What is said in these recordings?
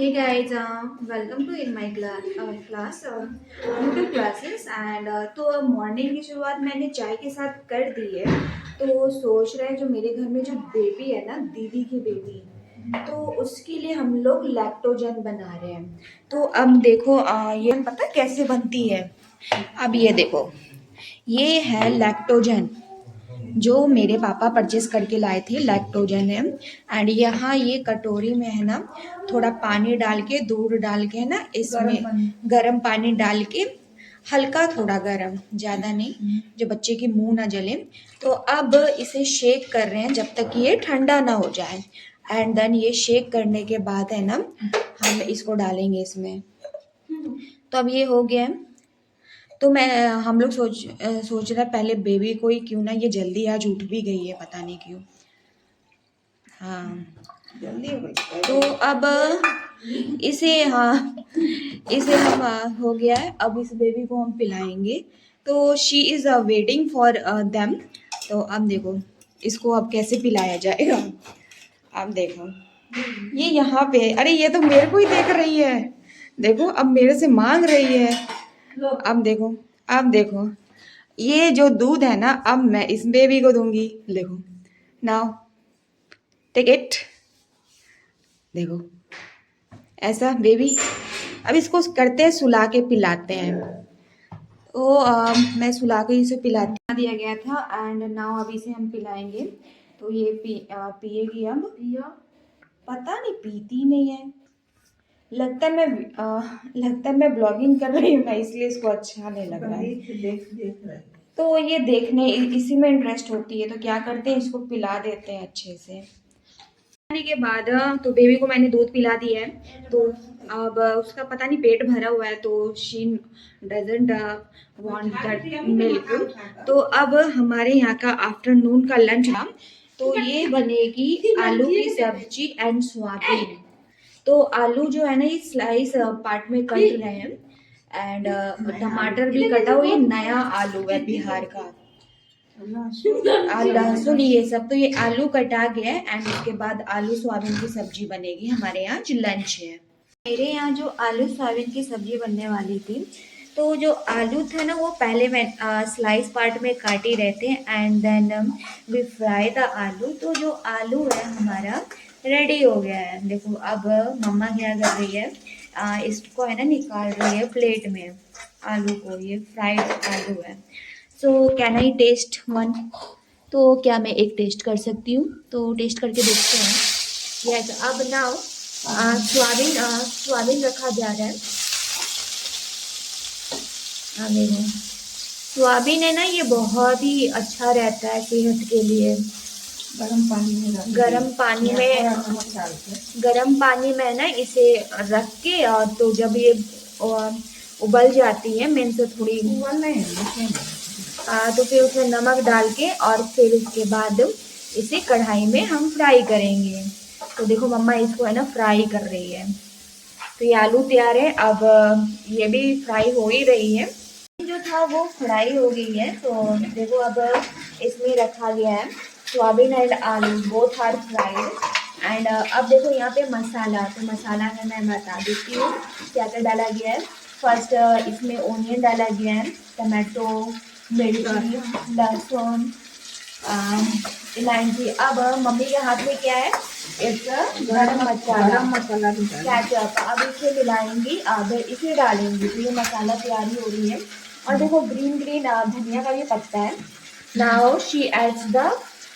Hey guys, welcome to in my class YouTube classes and तो morning की शुरुआत मैंने चाय के साथ कर दी है। तो सोच रहे हैं जो मेरे घर में जो बेबी है ना, दीदी की बेबी, तो उसके लिए हम लोग लैक्टोजन बना रहे हैं। तो अब देखो ये पता है कैसे बनती है। अब ये देखो, ये है लैक्टोजन जो मेरे पापा परचेस करके लाए थे। लैक्टोजन है एंड यहाँ ये कटोरी में है ना, थोड़ा पानी डाल के, दूध डाल के है ना, इसमें गर्म पानी डाल के, हल्का थोड़ा गरम, ज़्यादा नहीं, जो बच्चे की मुंह ना जले। तो अब इसे शेक कर रहे हैं जब तक कि ये ठंडा ना हो जाए। एंड देन ये शेक करने के बाद है ना, हम इसको डालेंगे इसमें। तो अब ये हो गया है। तो मैं हम लोग सोच रहे पहले बेबी को ही, क्यों ना, ये जल्दी आज उठ भी गई है, पता नहीं क्यों। हाँ, जल्दी हो गई। तो अब इसे, हाँ, इसे हम हो गया है। अब इस बेबी को हम पिलाएंगे। तो she is waiting for them. तो अब देखो इसको अब कैसे पिलाया जाएगा। अब देखो ये यहाँ पे, अरे ये तो मेरे को ही देख रही है। देखो अब मेरे से मांग रही है। अब देखो, अब देखो, ये जो दूध है ना, अब मैं इस बेबी को दूंगी। देखो, नाउ टेक इट। देखो ऐसा बेबी। अब इसको करते हैं, सुला के पिलाते हैं। तो मैं सुला के इसे पिला दिया गया था एंड नाउ अभी इसे हम पिलाएंगे। तो ये पिएगी अब। पता नहीं, पीती नहीं है। लगता है मैं ब्लॉगिंग कर रही हूँ ना, इसलिए इसको अच्छा नहीं लग रहा है। देख रहे। तो ये देखने इसी में इंटरेस्ट होती है। तो क्या करते हैं, इसको पिला देते हैं अच्छे से। पिलाने के बाद तो बेबी को मैंने दूध पिला दिया है। तो अब उसका पता नहीं पेट भरा हुआ है, तो she doesn't want that milk. तो अब हमारे यहाँ का आफ्टरनून का लंच था। तो ये बनेगी आलू की सब्जी एंड सोयाबीन। तो आलू जो है ना, ये स्लाइस पार्ट में कट रहे हैं एंड टमाटर भी कटा हुआ। ये नया आलू है बिहार का। लहसुन ये सब। तो ये आलू कटा गया है एंड उसके बाद आलू सोयाबीन की सब्जी बनेगी। हमारे यहाँ जो लंच है, मेरे यहाँ जो आलू सोयाबीन की सब्जी बनने वाली थी, तो जो आलू था ना, वो पहले मैं स्लाइस पार्ट में काट ही रहते हैं and then we fry the aloo. तो जो आलू है हमारा रेडी हो गया है। देखो अब मम्मा क्या कर रही है, इसको है ना निकाल रही है प्लेट में आलू को। ये फ्राइड आलू है। So can I taste one? तो क्या मैं एक टेस्ट कर सकती हूँ? तो टेस्ट करके देखते हैं। यस, अब नाउ सोयाबीन रखा जा रहा है। हाँ देखो, सोयाबीन है ना, ये बहुत ही अच्छा रहता है सेहत के लिए। गर्म पानी में रख गर्म पानी में ना इसे रख के, और तो जब ये उबल जाती है, मेन से थोड़ी तो फिर उसमें नमक डाल के और फिर उसके बाद इसे कढ़ाई में हम फ्राई करेंगे। तो देखो मम्मा इसको है ना फ्राई कर रही है। तो ये आलू तैयार है। अब ये भी फ्राई हो ही रही है। जो था वो फ्राई हो गई है। तो देखो अब इसमें रखा गया है सोयाबीन एंड आलू, बोथ आर फ्राइड। एंड अब देखो यहाँ पे मसाला। तो मसाला में मैं बता देती हूँ क्या क्या डाला गया है। फर्स्ट इसमें ओनियन डाला गया है, टमाटो, मिर्ची, लहसुन, इलायची। अब मम्मी के हाथ में क्या है, एक गरम मसाला, केचप। अब इसे मिलाएंगी, अब इसे डालेंगी। तो ये मसाला तैयारी हो रही है। और देखो ग्रीन ग्रीन धनिया का भी पत्ता है। नाउ शी एड्स द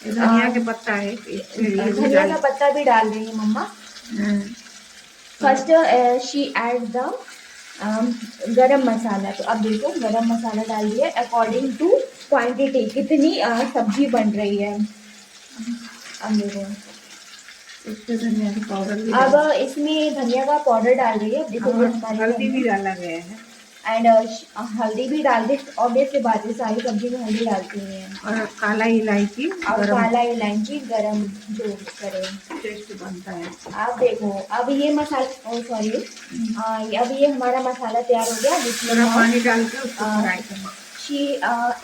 धनिया के पत्ता है, धनिया का पत्ता भी डाल रही है मम्मा। फर्स्ट शी एड द गरम मसाला। तो अब देखो गरम मसाला डाल दिया अकॉर्डिंग टू क्वांटिटी, कितनी सब्जी बन रही है। अब देखो धनिया का पाउडर अब इसमें धनिया का पाउडर डाल रही है। देखो हल्दी भी डाला गया है एंड हल्दी भी डाल दी। ऑब्वियसली बात है, सारी सब्जी में हल्दी डालती हैं। और काला इलायची और काला इलायची गरम जो करे टेस्ट बनता है। आप देखो अब ये मसाला, सॉरी, अब ये हमारा मसाला तैयार हो गया, जिसमें पानी डाल के उसको फ्राई करना। She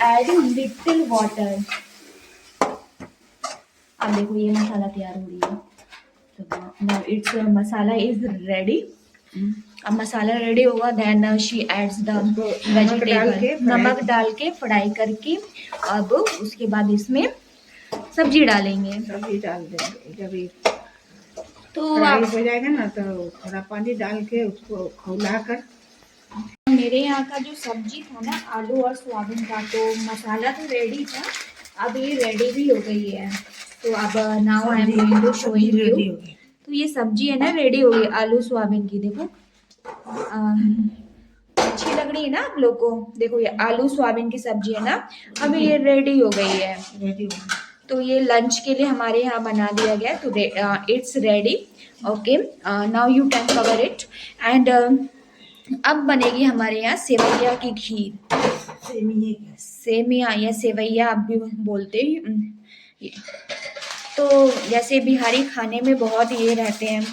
add little water. अब देखो ये मसाला तैयार हो रही है। So now its masala is ready. अब मसाला रेडी होगा then she adds the vegetable, नमक डाल के फ्राई करके अब उसके बाद इसमें सब्जी डालेंगे। सब्जी डाल देंगे। जब ये तो फ्राई आप हो जाएगा ना तो थोड़ा पानी डाल के उसको खौला कर। मेरे यहाँ का जो सब्जी था ना आलू और सोयाबीन का, तो मसाला तो रेडी था, अब ये रेडी भी हो गई है। तो अब now I am going to showing you. Ready हो गई। तो ये सब्जी है ना रेडी हो गई आलू सोयाबीन की। देखो अच्छी लग रही है ना आप लोग को। देखो ये आलू सोयाबीन की सब्जी है ना, अब ये रेडी हो गई है। रेडी हो गई। तो ये लंच के लिए हमारे यहाँ बना दिया गया। तो it's ready. Okay, now you can cover it. And अब बनेगी हमारे यहाँ सेवैया की खीर। सेमिया या सेवैया आप भी बोलते हैं। तो जैसे बिहारी खाने में बहुत ये रहते हैं।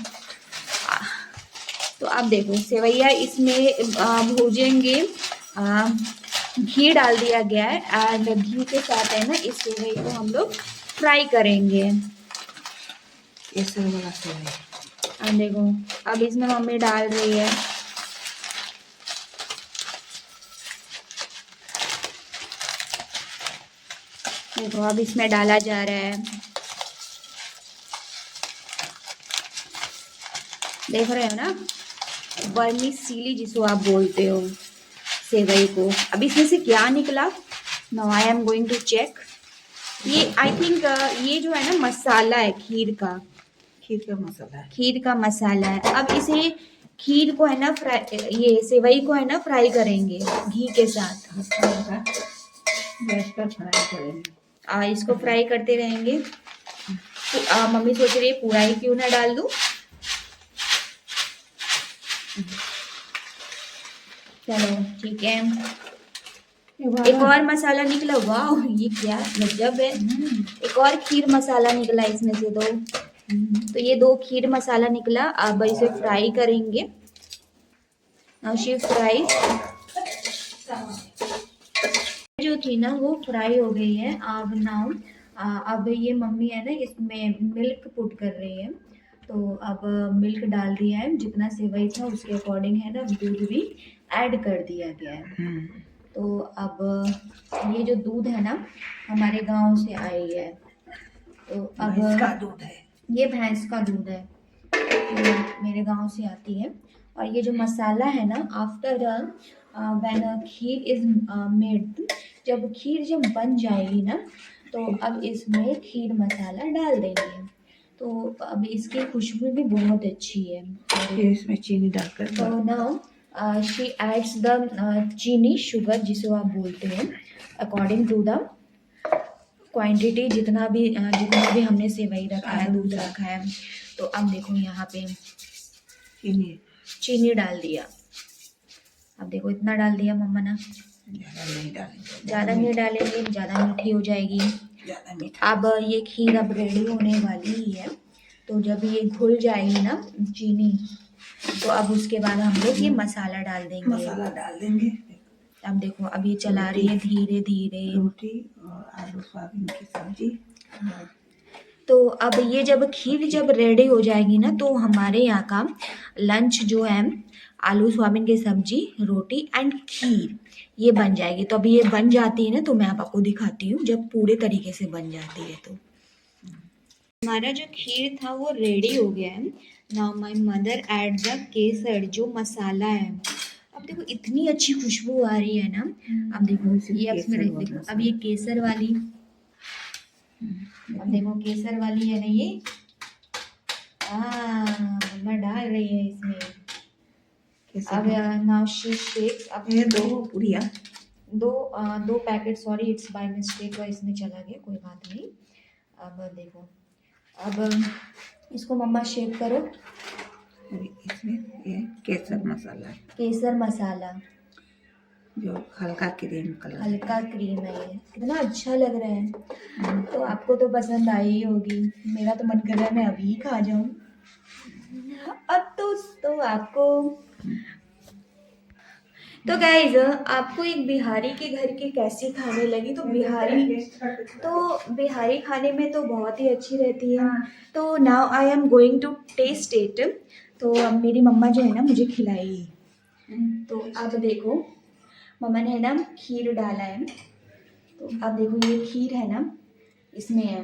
तो आप देखो सेवैया इसमें भूजेंगे, घी डाल दिया गया है एंड घी के साथ है ना इस सेवई को हम लोग फ्राई करेंगे। केसर वाला सेवई। अब देखो अब इसमें मम्मी डाल रही है। देखो अब इसमें डाला जा रहा है। देख रहे हो ना, वर्मिसेली जिसको आप बोलते हो सेवई को। अब इसमें से क्या निकला, now I am going to check. ये आई थिंक ये जो है ना मसाला है खीर का। खीर का मसाला है। खीर का मसाला है। अब इसे खीर को है ना फ्राई, ये सेवई को है ना फ्राई करेंगे घी के साथ। गैस पर फ्राई करेंगे। इसको फ्राई करते रहेंगे। तो मम्मी सोच रही है पूरा ही क्यों ना डाल दूं। चलो ठीक है। एक और मसाला निकला, वाह ये क्या गजब है। एक और खीर मसाला निकला इसमें से दो। तो ये दो खीर मसाला निकला। अब इसे फ्राई करेंगे। शी फ्राई जो थी ना वो फ्राई हो गई है। अब नाउ अब ये मम्मी है ना इसमें मिल्क पुट कर रही है। तो अब मिल्क डाल दिया है, जितना सेवई था उसके अकॉर्डिंग है ना दूध भी ऐड कर दिया गया है। तो अब ये जो दूध है ना हमारे गांव से आई है। तो अब इसका दूध है। ये भैंस का दूध है, तो मेरे गांव से आती है। और ये जो मसाला है ना after when kheer is made, जब खीर जब बन जाएगी ना तो अब इसमें खीर मसाला डाल देंगे। तो अब इसकी खुशबू भी बहुत अच्छी है। फिर इसमें चीनी डालकर तो नाउ शी एड्स द चीनी शुगर जिसे आप बोलते हैं अकॉर्डिंग टू द क्वांटिटी, जितना भी हमने सेवई रखा है दूध रखा है। तो अब देखो यहाँ पे चीनी डाल दिया। अब देखो इतना डाल दिया मम्मा ना, ज़्यादा नहीं डालेंगे, ज़्यादा मीठी हो जाएगी। अब ये खीर अब रेडी होने वाली ही है। तो जब ये घुल जाएगी ना चीनी, तो अब उसके बाद हम लोग ये मसाला डाल देंगे। अब देखो अब ये चला रही है धीरे धीरे। रोटी और आलू सोयाबीन की सब्जी। तो अब ये जब खीर जब रेडी हो जाएगी ना तो हमारे यहाँ का लंच जो है आलू सोयाबीन की सब्जी, रोटी एंड खीर ये बन जाएगी। तो अभी ये बन जाती है ना तो मैं आपको दिखाती हूँ जब पूरे तरीके से बन जाती है। तो हमारा जो खीर था वो रेडी हो गया है। Now my mother add the kesar जो मसाला है। अब देखो इतनी अच्छी खुशबू आ रही है ना। अब देखो ये अब इसमें देखो अब ये केसर वाली, अब देखो केसर वाली है ना ये। मम्मा डाल रही है इसमें। अब नाउ शी शेक्स। अब ये दो पुड़िया, दो packet, sorry it's by mistake इसमें चला गया, कोई बात नहीं। अब देखो अब इसको मम्मा शेक करो। इसमें ये केसर मसाला जो हल्का क्रीम कलर, हल्का क्रीम है। ये कितना अच्छा लग रहा है। तो आपको तो पसंद आई ही होगी। मेरा तो मन कर रहा है मैं अभी खा जाऊं। अब तो आपको तो गाइज आपको एक बिहारी के घर की कैसी खाने लगी? तो बिहारी खाने में तो बहुत ही अच्छी रहती है। तो now I am going to taste it. तो अब मेरी मम्मा जो है ना मुझे खिलाएगी। तो अब देखो मम्मा ने है ना खीर डाला है। तो अब देखो ये खीर है ना इसमें है।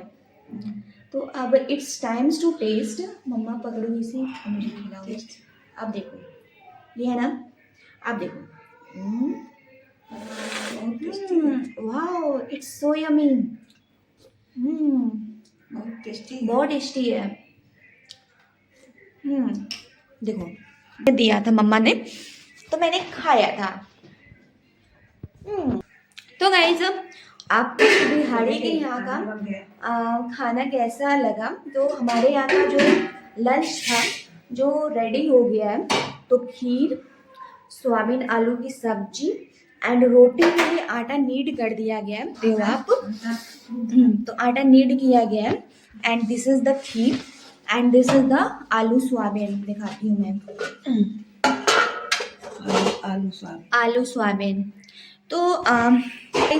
तो अब इट्स टाइम्स टू टेस्ट। मम्मा पकड़ो इसे और मुझे खिलाओ। अब देखो ये है ना, अब देखो वाओ इट्स सो यमी। बहुत टेस्टी है। देखो दिया था मम्मा ने तो मैंने खाया था। तो गाइज आपको बिहारी के यहाँ का खाना कैसा लगा? तो हमारे यहाँ का जो लंच था जो रेडी हो गया है, तो खीर, सोयाबीन आलू की सब्जी एंड रोटी के लिए आटा नीड कर दिया गया है। देखो आप तो आटा नीड किया गया है and this is the kheer and this is the आलू सोयाबीन। दिखाती हूँ मैं आलू सोयाबीन। तो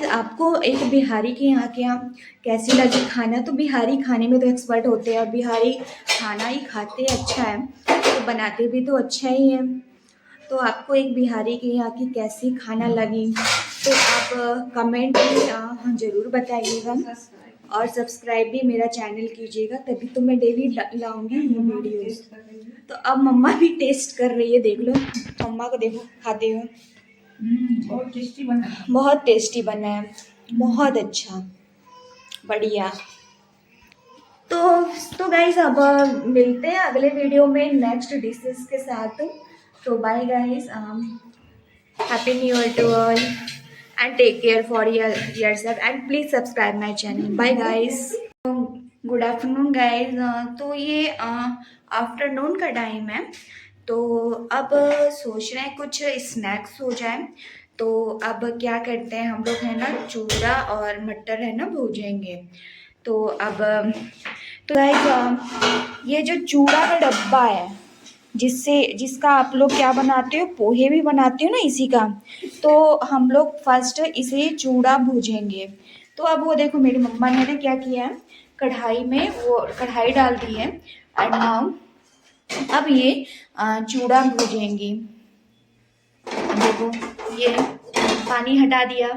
आपको एक बिहारी के यहाँ कैसी लगी खाना? तो बिहारी खाने में तो एक्सपर्ट होते हैं और बिहारी खाना ही खाते अच्छा है तो बनाते भी तो अच्छा ही है। तो आपको एक बिहारी के यहाँ की कैसी खाना लगी तो आप कमेंट में ज़रूर बताइएगा और सब्सक्राइब भी मेरा चैनल कीजिएगा, तभी तो मैं डेली लाऊंगी ये वीडियोस। तो अब मम्मा भी टेस्ट कर रही है, देख लो मम्मा को, देखो खाते हुए। बहुत टेस्टी बना है, बहुत टेस्टी बना है, बहुत अच्छा, बढ़िया। तो गाइस अब मिलते हैं अगले वीडियो में नेक्स्ट डिशेस के साथ। तो bye guys, happy new year to all and take care for yourself and please subscribe my channel. Bye guys. Good afternoon guys. तो ये आफ्टरनून का टाइम है तो अब सोच रहे हैं कुछ स्नैक्स हो जाए। तो अब क्या करते हैं हम लोग है ना, चूड़ा और मटर है ना भूजेंगे। तो अब तो गाइज ये जो चूड़ा का डब्बा है जिसका आप लोग क्या बनाते हो, पोहे भी बनाते हो ना इसी का, तो हम लोग फर्स्ट इसे चूड़ा भूजेंगे। तो अब वो देखो मेरी मम्मा ने ना क्या किया है, कढ़ाई में वो कढ़ाई डाल दी है एंड नाउ अब ये चूड़ा भूजेंगी। देखो ये पानी हटा दिया।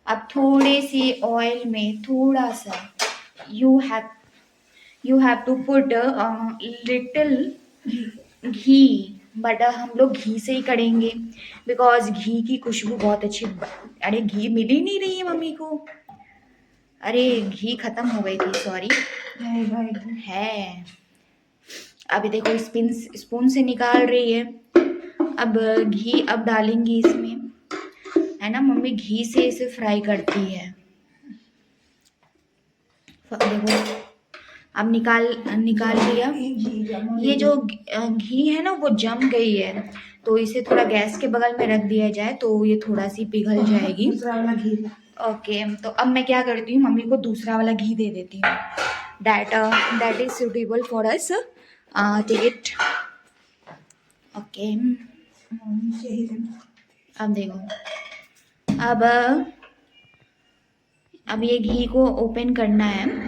अब थोड़े सी ऑयल में थोड़ा सा you have to put little ghee, but हम लोग घी से ही करेंगे बिकॉज घी की खुशबू बहुत अच्छी। अरे घी मिल ही नहीं रही है मम्मी को, अरे घी खत्म हो गई थी, सॉरी है। अभी देखो स्पून से निकाल रही है। अब घी अब डालेंगी इसमें, है ना, मम्मी घी से इसे फ्राई करती है। देखो अब निकाल लिया। ये जो घी है ना वो जम गई है, तो इसे थोड़ा गैस के बगल में रख दिया जाए तो ये थोड़ा सी पिघल जाएगी। ओके, तो अब मैं क्या करती हूँ, मम्मी को दूसरा वाला घी दे देती हूँ। That is suitable for us, take it. Okay, अब देखो अब ये घी को ओपन करना है